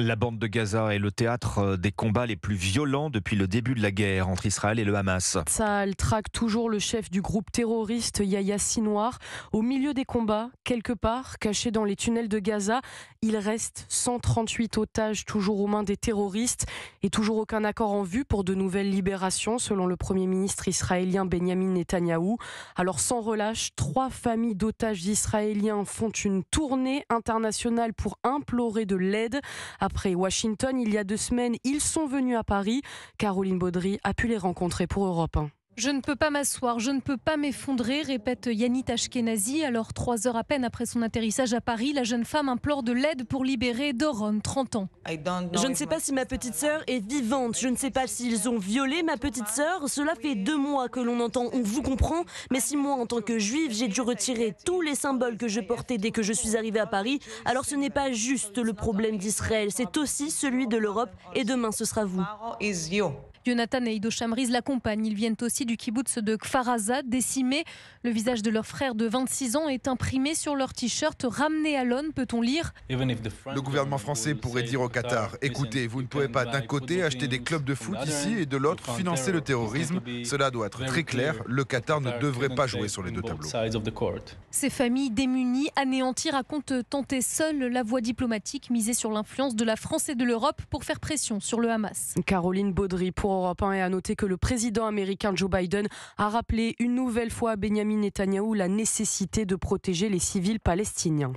La bande de Gaza est le théâtre des combats les plus violents depuis le début de la guerre entre Israël et le Hamas. Tsahal traque toujours le chef du groupe terroriste Yahya Sinwar. Au milieu des combats, quelque part, caché dans les tunnels de Gaza, il reste 138 otages toujours aux mains des terroristes et toujours aucun accord en vue pour de nouvelles libérations, selon le Premier ministre israélien Benjamin Netanyahou. Alors sans relâche, 3 familles d'otages israéliens font une tournée internationale pour implorer de l'aide. Après Washington, il y a 2 semaines, ils sont venus à Paris. Caroline Baudry a pu les rencontrer pour Europe 1. Je ne peux pas m'asseoir, je ne peux pas m'effondrer, répète Yanit Ashkenazi. Alors 3 heures à peine après son atterrissage à Paris, la jeune femme implore de l'aide pour libérer Doron, 30 ans. Je ne sais pas si ma petite sœur est vivante, je ne sais pas s'ils ont violé ma petite sœur. Cela fait 2 mois que l'on entend, on vous comprend. Mais si moi, en tant que juive, j'ai dû retirer tous les symboles que je portais dès que je suis arrivée à Paris, alors ce n'est pas juste le problème d'Israël, c'est aussi celui de l'Europe et demain ce sera vous. Jonathan et Ido Chamriz l'accompagnent. Ils viennent aussi du kibboutz de Kfar Aza, décimé. Le visage de leur frère de 26 ans est imprimé sur leur t-shirt. Ramené à l'ONU, peut-on lire. Le gouvernement français pourrait dire au Qatar, écoutez, vous ne pouvez pas d'un côté acheter des clubs de foot ici et de l'autre financer le terrorisme. Cela doit être très clair, le Qatar ne devrait pas jouer sur les 2 tableaux. Ces familles démunies, anéanties, racontent tenter seule la voie diplomatique, misée sur l'influence de la France et de l'Europe pour faire pression sur le Hamas. Caroline Baudry pour Europe 1 et à noter que le président américain Joe Biden a rappelé une nouvelle fois à Benjamin Netanyahou la nécessité de protéger les civils palestiniens.